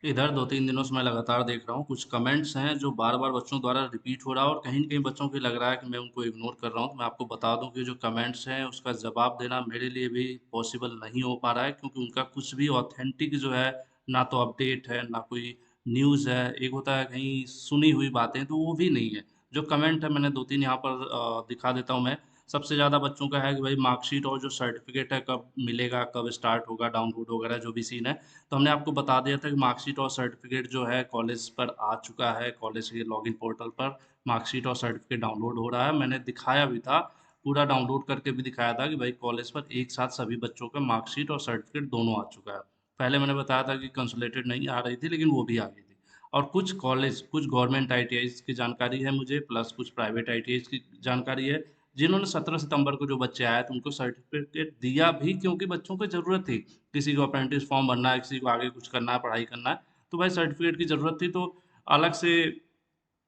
इधर 2-3 दिनों से मैं लगातार देख रहा हूँ, कुछ कमेंट्स हैं जो बार-बार बच्चों द्वारा रिपीट हो रहा है और कहीं न कहीं बच्चों को लग रहा है कि मैं उनको इग्नोर कर रहा हूँ। तो मैं आपको बता दूँ कि जो कमेंट्स हैं उसका जवाब देना मेरे लिए भी पॉसिबल नहीं हो पा रहा है, क्योंकि उनका कुछ भी ऑथेंटिक जो है, ना तो अपडेट है, ना कोई न्यूज़ है। एक होता है कहीं सुनी हुई बातें, तो वो भी नहीं है। जो कमेंट है मैंने 2-3 यहाँ पर दिखा देता हूँ मैं। सबसे ज़्यादा बच्चों का है कि भाई मार्कशीट और जो सर्टिफ़िकेट है कब मिलेगा, कब स्टार्ट होगा डाउनलोड वगैरह जो भी सीन है। तो हमने आपको बता दिया था कि मार्कशीट और सर्टिफिकेट जो है कॉलेज पर आ चुका है, कॉलेज के लॉगिन पोर्टल पर मार्कशीट और सर्टिफिकेट डाउनलोड हो रहा है। मैंने दिखाया भी था, पूरा डाउनलोड करके भी दिखाया था कि भाई कॉलेज पर एक साथ सभी बच्चों का मार्कशीट और सर्टिफिकेट दोनों आ चुका है। पहले मैंने बताया था कि कंसोलिडेटेड नहीं आ रही थी, लेकिन वो भी आ गई थी। और कुछ कॉलेज, कुछ गवर्नमेंट आईटीआईज़ की जानकारी है मुझे, प्लस कुछ प्राइवेट आईटीआईज़ की जानकारी है, जिन्होंने 17 सितंबर को जो बच्चे आए थे उनको सर्टिफिकेट दिया भी, क्योंकि बच्चों को ज़रूरत थी। किसी को अप्रेंटिस फॉर्म भरना है, किसी को आगे कुछ करना है, पढ़ाई करना है, तो भाई सर्टिफ़िकेट की ज़रूरत थी। तो अलग से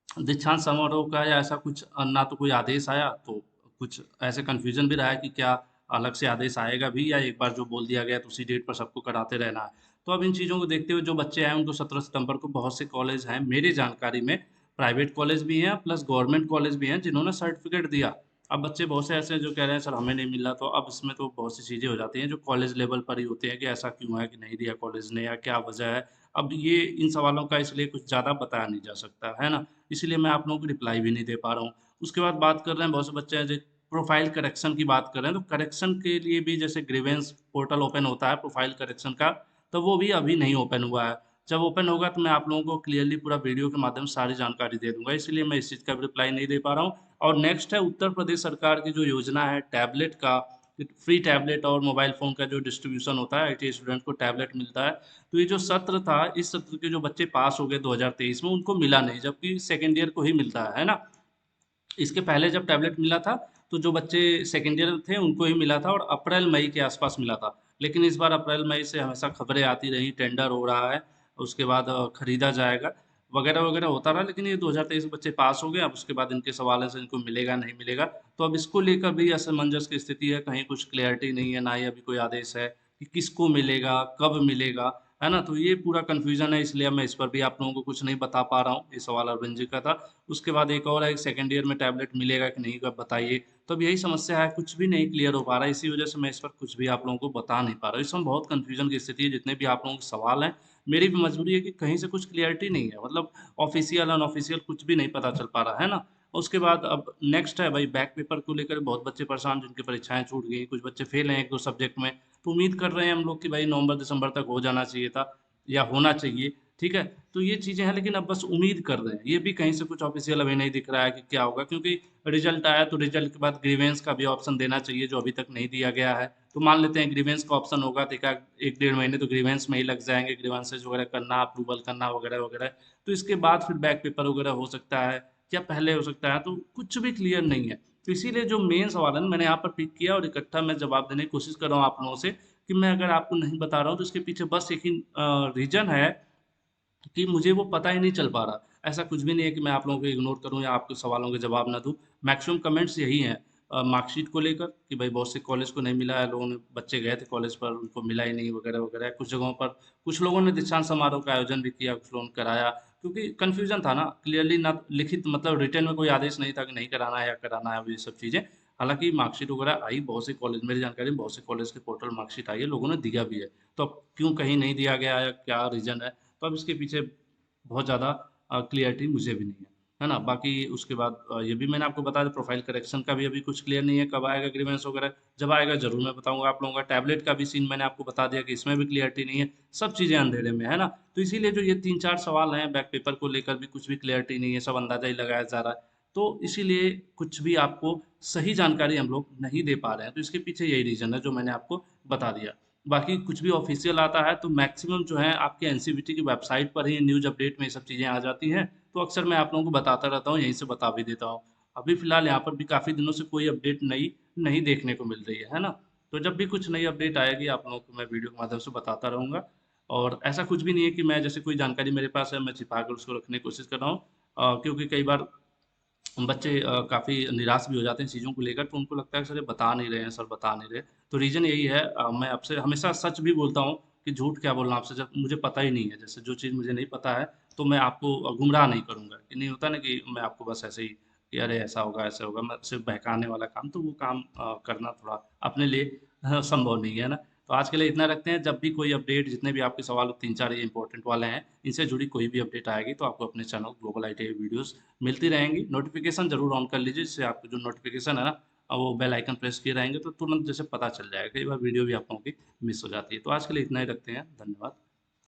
दीक्षांत समारोह का या ऐसा कुछ ना तो कोई आदेश आया, तो कुछ ऐसे कन्फ्यूज़न भी रहा है कि क्या अलग से आदेश आएगा भी, या एक बार जो बोल दिया गया तो उसी डेट पर सबको कराते रहना है। तो अब इन चीज़ों को देखते हुए जो बच्चे आए उनको 17 सितंबर को बहुत से कॉलेज हैं मेरी जानकारी में, प्राइवेट कॉलेज भी हैं प्लस गवर्नमेंट कॉलेज भी हैं जिन्होंने सर्टिफ़िकेट दिया। अब बच्चे बहुत से ऐसे हैं जो कह रहे हैं सर हमें नहीं मिला, तो अब इसमें तो बहुत सी चीज़ें हो जाती हैं जो कॉलेज लेवल पर ही होती हैं कि ऐसा क्यों है कि नहीं दिया कॉलेज ने, या क्या वजह है। अब ये इन सवालों का इसलिए कुछ ज़्यादा बताया नहीं जा सकता, है ना? इसीलिए मैं आप लोगों को रिप्लाई भी नहीं दे पा रहा हूँ। उसके बाद बात कर रहे हैं, बहुत से बच्चे हैं जो प्रोफ़ाइल करेक्शन की बात कर रहे हैं, तो करेक्शन के लिए भी जैसे ग्रीवेंस पोर्टल ओपन होता है प्रोफ़ाइल करेक्शन का, तो वो भी अभी नहीं ओपन हुआ है। जब ओपन होगा तो मैं आप लोगों को क्लियरली पूरा वीडियो के माध्यम से सारी जानकारी दे दूँगा, इसीलिए मैं इस चीज़ का भी रिप्लाई नहीं दे पा रहा हूँ। और नेक्स्ट है उत्तर प्रदेश सरकार की जो योजना है टैबलेट का, फ्री टैबलेट और मोबाइल फ़ोन का जो डिस्ट्रीब्यूशन होता है, आईटीआई स्टूडेंट को टैबलेट मिलता है। तो ये जो सत्र था, इस सत्र के जो बच्चे पास हो गए 2023 में उनको मिला नहीं, जबकि सेकंड ईयर को ही मिलता है ना? इसके पहले जब टैबलेट मिला था, तो जो बच्चे सेकंड ईयर थे उनको ही मिला था और अप्रैल-मई के आसपास मिला था। लेकिन इस बार अप्रैल-मई से हमेशा खबरें आती रहीं, टेंडर हो रहा है, उसके बाद खरीदा जाएगा, वगैरह-वगैरह होता रहा, लेकिन ये 2023 बच्चे पास हो गए, अब उसके बाद इनके सवाल है, सर इनको मिलेगा, नहीं मिलेगा। तो अब इसको लेकर भी असमंजस की स्थिति है, कहीं कुछ क्लैरिटी नहीं है, ना ही अभी कोई आदेश है कि किसको मिलेगा, कब मिलेगा, है ना? तो ये पूरा कन्फ्यूज़न है, इसलिए मैं इस पर भी आप लोगों को कुछ नहीं बता पा रहा हूँ। ये सवाल अरविंद जी का था। उसके बाद एक और है कि सेकंड ईयर में टैबलेट मिलेगा कि नहीं, अब बताइए। तो अब यही समस्या है, कुछ भी नहीं क्लियर हो पा रहा है, इसी वजह से मैं इस पर कुछ भी आप लोगों को बता नहीं पा रहा हूँ। इस समय बहुत कन्फ्यूज़न की स्थिति है, जितने भी आप लोगों के सवाल हैं, मेरी भी मजबूरी है कि कहीं से कुछ क्लैरिटी नहीं है, मतलब ऑफ़िशियल, अनऑफ़िशियल कुछ भी नहीं पता चल पा रहा है ना? उसके बाद अब नेक्स्ट है भाई, बैक पेपर को लेकर बहुत बच्चे परेशान, जिनकी परीक्षाएँ छूट गई, कुछ बच्चे फेल हैं 1-2 सब्जेक्ट में। तो उम्मीद कर रहे हैं हम लोग कि भाई नवंबर-दिसंबर तक हो जाना चाहिए था या होना चाहिए, ठीक है? तो ये चीज़ें हैं, लेकिन अब बस उम्मीद कर रहे हैं। ये भी कहीं से कुछ ऑफ़िशियल अभी नहीं दिख रहा है कि क्या होगा, क्योंकि रिज़ल्ट आया तो रिज़ल्ट के बाद ग्रीवेंस का भी ऑप्शन देना चाहिए, जो अभी तक नहीं दिया गया है। तो मान लेते हैं ग्रीवेंस का ऑप्शन होगा तो एकाध 1 डेढ़ महीने तो ग्रीवेंस में ही लग जाएँगे, ग्रीवेंसेस वगैरह करना, अप्रूवल करना वगैरह-वगैरह। तो इसके बाद फिर बैक पेपर वगैरह हो सकता है या पहले हो सकता है, तो कुछ भी क्लियर नहीं है। तो इसीलिए जो मेन सवाल है ना, मैंने यहाँ पर पिक किया और इकट्ठा मैं जवाब देने की कोशिश कर रहा हूँ आप लोगों से, कि मैं अगर आपको नहीं बता रहा हूँ तो इसके पीछे बस एक ही रीज़न है कि मुझे वो पता ही नहीं चल पा रहा। ऐसा कुछ भी नहीं है कि मैं आप लोगों को इग्नोर करूँ या आपके सवालों के जवाब ना दूँ। मैक्सिमम कमेंट्स यही हैं मार्कशीट को लेकर कि भाई बहुत से कॉलेज को नहीं मिला है, लोगों ने बच्चे गए थे कॉलेज पर उनको मिला ही नहीं वगैरह-वगैरह। कुछ जगहों पर कुछ लोगों ने दीक्षांत समारोह का आयोजन भी किया, कुछ लोगों ने कराया, क्योंकि कन्फ्यूज़न था ना, क्लियरली ना लिखित मतलब रिटन में कोई आदेश नहीं था कि नहीं कराना है या कराना है, ये सब चीज़ें। हालाँकि मार्कशीट वगैरह आई, बहुत से कॉलेज मेरी जानकारी में बहुत से कॉलेज के पोर्टल मार्कशीट आई है, लोगों ने दिया भी है। तो अब क्यों कहीं नहीं दिया गया या क्या रीज़न है? तो अब इसके पीछे बहुत ज़्यादा क्लियरिटी मुझे भी नहीं है ना? बाकी उसके बाद ये भी मैंने आपको बताया प्रोफ़ाइल करेक्शन का भी अभी कुछ क्लियर नहीं है, कब आएगा ग्रीवेंस वगैरह, जब आएगा ज़रूर मैं बताऊँगा आप लोगों का। टैबलेट का भी सीन मैंने आपको बता दिया कि इसमें भी क्लियरिटी नहीं है, सब चीज़ें अंधेरे में, है ना? तो इसीलिए जो ये 3-4 सवाल हैं बैक पेपर को लेकर भी कुछ भी क्लियरिटी नहीं है, सब अंदाज़ा ही लगाया जा रहा है। तो इसीलिए कुछ भी आपको सही जानकारी हम लोग नहीं दे पा रहे हैं, तो इसके पीछे यही रीज़न है जो मैंने आपको बता दिया। बाकी कुछ भी ऑफ़िशियल आता है तो मैक्सिमम जो है आपके एनसीवीटी की वेबसाइट पर ही न्यूज़ अपडेट में ये सब चीज़ें आ जाती हैं, तो अक्सर मैं आप लोगों को बताता रहता हूँ, यहीं से बता भी देता हूँ। अभी फ़िलहाल यहाँ पर भी काफ़ी दिनों से कोई अपडेट नई नहीं देखने को मिल रही है ना? तो जब भी कुछ नई अपडेट आएगी आप लोगों को मैं वीडियो के माध्यम से बताता रहूँगा, और ऐसा कुछ भी नहीं है कि मैं जैसे कोई जानकारी मेरे पास है मैं छिपा कर उसको रखने की कोशिश कर रहा हूँ, क्योंकि कई बार बच्चे काफ़ी निराश भी हो जाते हैं चीज़ों को लेकर, तो उनको लगता है कि सर ये बता नहीं रहे हैं, सर बता नहीं रहे। तो रीज़न यही है, मैं आपसे हमेशा सच भी बोलता हूँ कि झूठ क्या बोलना आपसे जब मुझे पता ही नहीं है। जैसे जो चीज़ मुझे नहीं पता है, तो मैं आपको गुमराह नहीं करूँगा, कि नहीं होता ना कि मैं आपको बस ऐसे ही कि अरे ऐसा होगा, ऐसा होगा, मैं सिर्फ़ बहकाने वाला काम, तो वो काम करना थोड़ा अपने लिए संभव नहीं है ना। तो आज के लिए इतना रखते हैं, जब भी कोई अपडेट, जितने भी आपके सवाल 3-4 ये इम्पोर्टेंट वाले हैं, इनसे जुड़ी कोई भी अपडेट आएगी तो आपको अपने चैनल ग्लोबल आईटी वीडियोज़ मिलती रहेंगी। नोटिफ़िकेशन ज़रूर ऑन कर लीजिए, जिससे आपको जो नोटिफ़िकेशन है ना, वो बेल आइकन प्रेस किए रहेंगे तो तुरंत जैसे पता चल जाएगा। कई बार वीडियो भी आप लोगों की मिस हो जाती है। तो आज के लिए इतना ही रखते हैं। धन्यवाद।